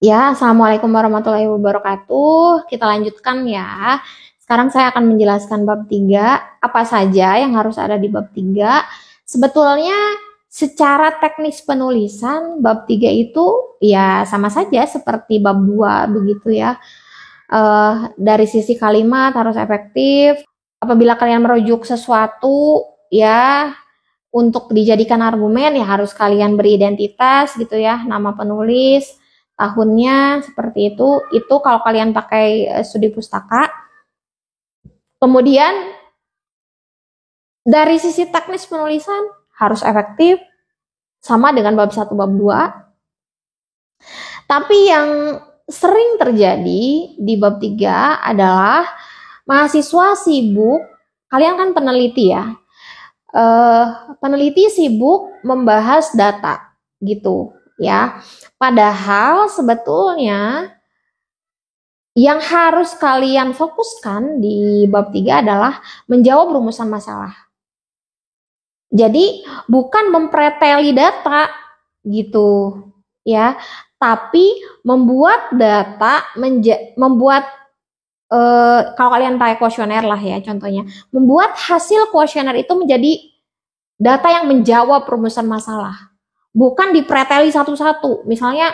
Ya, Assalamualaikum warahmatullahi wabarakatuh. Kita lanjutkan ya. Sekarang saya akan menjelaskan bab 3, apa saja yang harus ada di bab 3. Sebetulnya secara teknis penulisan bab 3 itu ya sama saja seperti bab 2 begitu ya. Dari sisi kalimat harus efektif. Apabila kalian merujuk sesuatu ya untuk dijadikan argumen ya harus kalian beridentitas gitu ya, nama penulis, tahunnya seperti itu kalau kalian pakai studi pustaka. Kemudian dari sisi teknis penulisan harus efektif sama dengan bab 1 bab 2. Tapi yang sering terjadi di bab 3 adalah mahasiswa sibuk, kalian kan peneliti ya, peneliti sibuk membahas data gitu ya. Padahal sebetulnya yang harus kalian fokuskan di bab 3 adalah menjawab rumusan masalah. Jadi bukan mempreteli data gitu ya, tapi membuat data membuat kalau kalian pakai kuesioner lah ya contohnya, membuat hasil kuesioner itu menjadi data yang menjawab rumusan masalah, bukan dipreteli satu-satu. Misalnya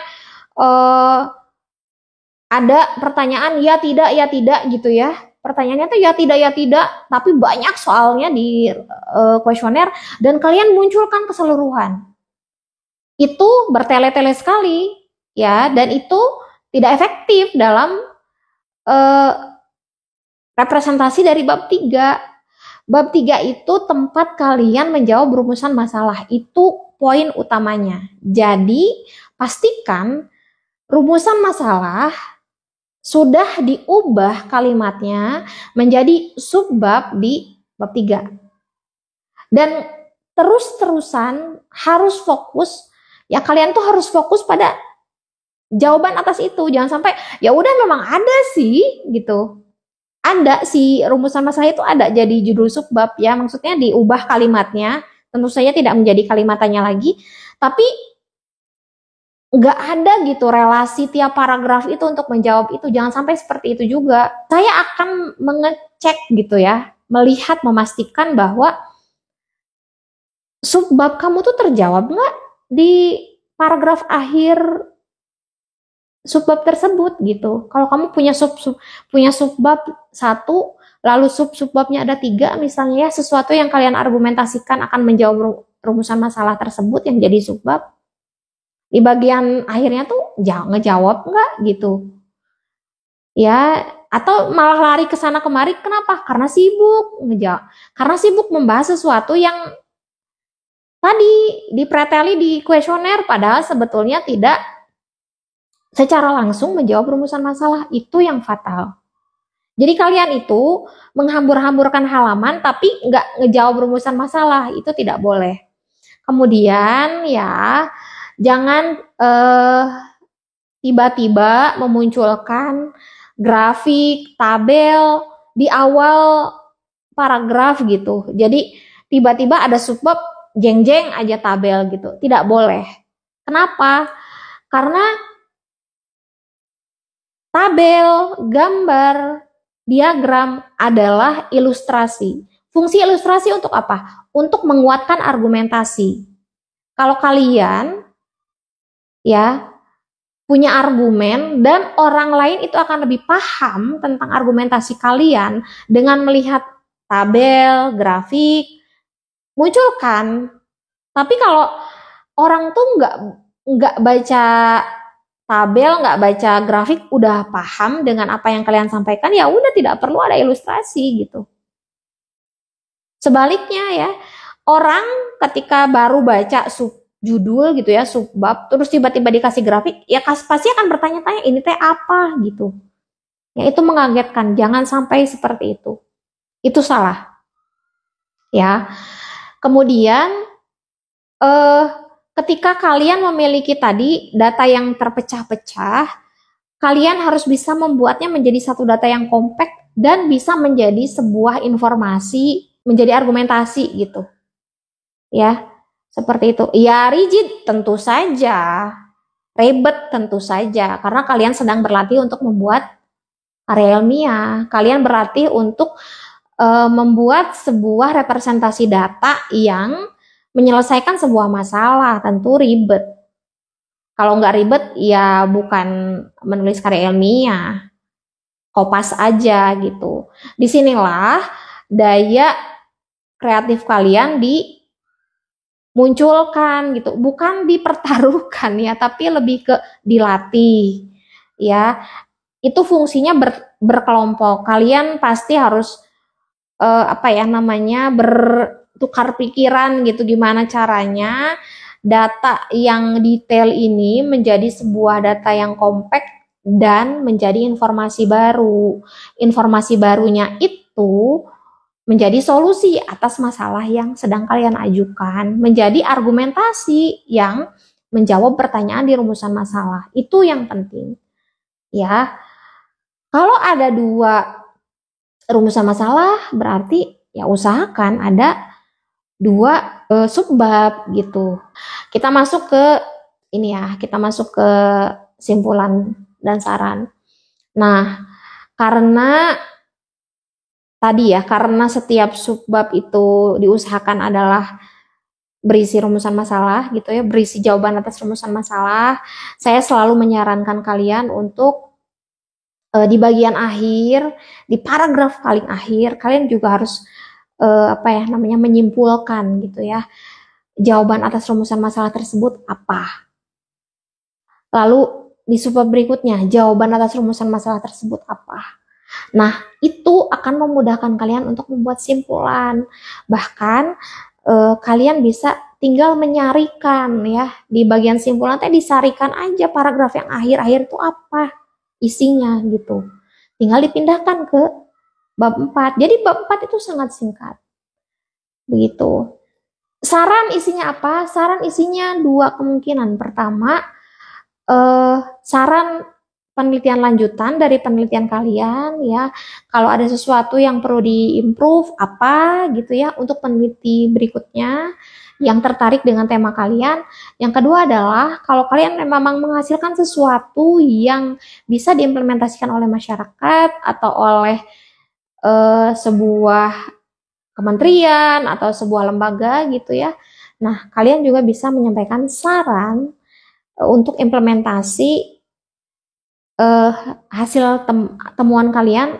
ada pertanyaan ya tidak gitu ya. Pertanyaannya tuh ya tidak, tapi banyak soalnya di kuesioner dan kalian munculkan keseluruhan. Itu bertele-tele sekali ya, dan itu tidak efektif dalam representasi dari bab 3. Bab 3 itu tempat kalian menjawab rumusan masalah, itu poin utamanya. Jadi pastikan rumusan masalah sudah diubah kalimatnya menjadi subbab di bab 3. Dan terus-terusan harus fokus, ya kalian tuh harus fokus pada jawaban atas itu. Jangan sampai, ya udah memang ada sih gitu. Ada sih rumusan masalah itu ada jadi judul subbab ya, maksudnya diubah kalimatnya, tentu saja tidak menjadi kalimatannya lagi, tapi nggak ada gitu relasi tiap paragraf itu untuk menjawab itu. Jangan sampai seperti itu juga. Saya akan mengecek gitu ya, melihat, memastikan bahwa subbab kamu tuh terjawab nggak di paragraf akhir subbab tersebut gitu. Kalau kamu punya subbab 1, lalu subbabnya ada 3 misalnya ya, sesuatu yang kalian argumentasikan akan menjawab rumusan masalah tersebut yang jadi subbab, di bagian akhirnya tuh ngejawab nggak gitu ya, atau malah lari ke sana kemari. Kenapa? Karena sibuk karena sibuk membahas sesuatu yang tadi dipreteli di kuesioner, padahal sebetulnya tidak secara langsung menjawab rumusan masalah. Itu yang fatal. Jadi kalian itu menghambur-hamburkan halaman tapi nggak ngejawab rumusan masalah, itu tidak boleh. Kemudian ya jangan tiba-tiba memunculkan grafik, tabel di awal paragraf gitu. Jadi tiba-tiba ada subbab, jeng-jeng aja tabel gitu. Tidak boleh. Kenapa? Karena tabel, gambar, diagram adalah ilustrasi. Fungsi ilustrasi untuk apa? Untuk menguatkan argumentasi. Kalau kalian ya punya argumen dan orang lain itu akan lebih paham tentang argumentasi kalian dengan melihat tabel, grafik, munculkan. Tapi kalau orang tuh nggak baca tabel, nggak baca grafik, udah paham dengan apa yang kalian sampaikan, ya udah tidak perlu ada ilustrasi gitu. Sebaliknya ya, orang ketika baru baca judul gitu ya, subbab, terus tiba-tiba dikasih grafik, ya pasti akan bertanya-tanya ini teh apa gitu. Ya itu mengagetkan, jangan sampai seperti itu. Itu salah. Ya. Kemudian ketika kalian memiliki tadi data yang terpecah-pecah, kalian harus bisa membuatnya menjadi satu data yang kompak dan bisa menjadi sebuah informasi, menjadi argumentasi gitu. Ya. Seperti itu. Ya rigid tentu saja. Ribet tentu saja, karena kalian sedang berlatih untuk membuat karya ilmiah. Kalian berlatih untuk membuat sebuah representasi data yang menyelesaikan sebuah masalah. Tentu ribet. Kalau nggak ribet, ya bukan menulis karya ilmiah. Kopas aja gitu. Disinilah daya kreatif kalian dimunculkan gitu, bukan dipertaruhkan ya, tapi lebih ke dilatih ya. Itu fungsinya berkelompok. Kalian pasti harus bertukar pikiran gitu, gimana caranya data yang detail ini menjadi sebuah data yang kompak dan menjadi informasi baru. Informasi barunya itu menjadi solusi atas masalah yang sedang kalian ajukan, menjadi argumentasi yang menjawab pertanyaan di rumusan masalah. Itu yang penting. Ya. Kalau ada 2 rumusan masalah, berarti ya usahakan ada 2 subbab gitu. Kita masuk ke ini ya, kita masuk ke simpulan dan saran. Nah, karena tadi ya, karena setiap subbab itu diusahakan adalah berisi rumusan masalah gitu ya, berisi jawaban atas rumusan masalah, saya selalu menyarankan kalian untuk di bagian akhir, di paragraf paling akhir, kalian juga harus menyimpulkan gitu ya, jawaban atas rumusan masalah tersebut apa. Lalu di subbab berikutnya, jawaban atas rumusan masalah tersebut apa. Nah, itu akan memudahkan kalian untuk membuat simpulan. Bahkan kalian bisa tinggal menyarikan ya, di bagian simpulan teh disarikan aja paragraf yang akhir-akhir itu apa isinya gitu. Tinggal dipindahkan ke bab 4. Jadi bab 4 itu sangat singkat. Begitu. Saran isinya apa? Saran isinya 2 kemungkinan. Pertama, saran penelitian lanjutan dari penelitian kalian ya. Kalau ada sesuatu yang perlu diimprove apa gitu ya untuk peneliti berikutnya yang tertarik dengan tema kalian. Yang kedua adalah kalau kalian memang menghasilkan sesuatu yang bisa diimplementasikan oleh masyarakat atau oleh sebuah kementerian atau sebuah lembaga gitu ya. Nah, kalian juga bisa menyampaikan saran untuk implementasi hasil temuan kalian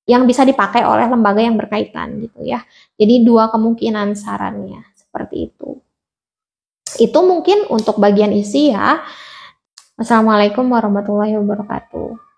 yang bisa dipakai oleh lembaga yang berkaitan gitu ya. Jadi 2 kemungkinan sarannya seperti itu. Itu mungkin untuk bagian isi ya. Wassalamualaikum warahmatullahi wabarakatuh.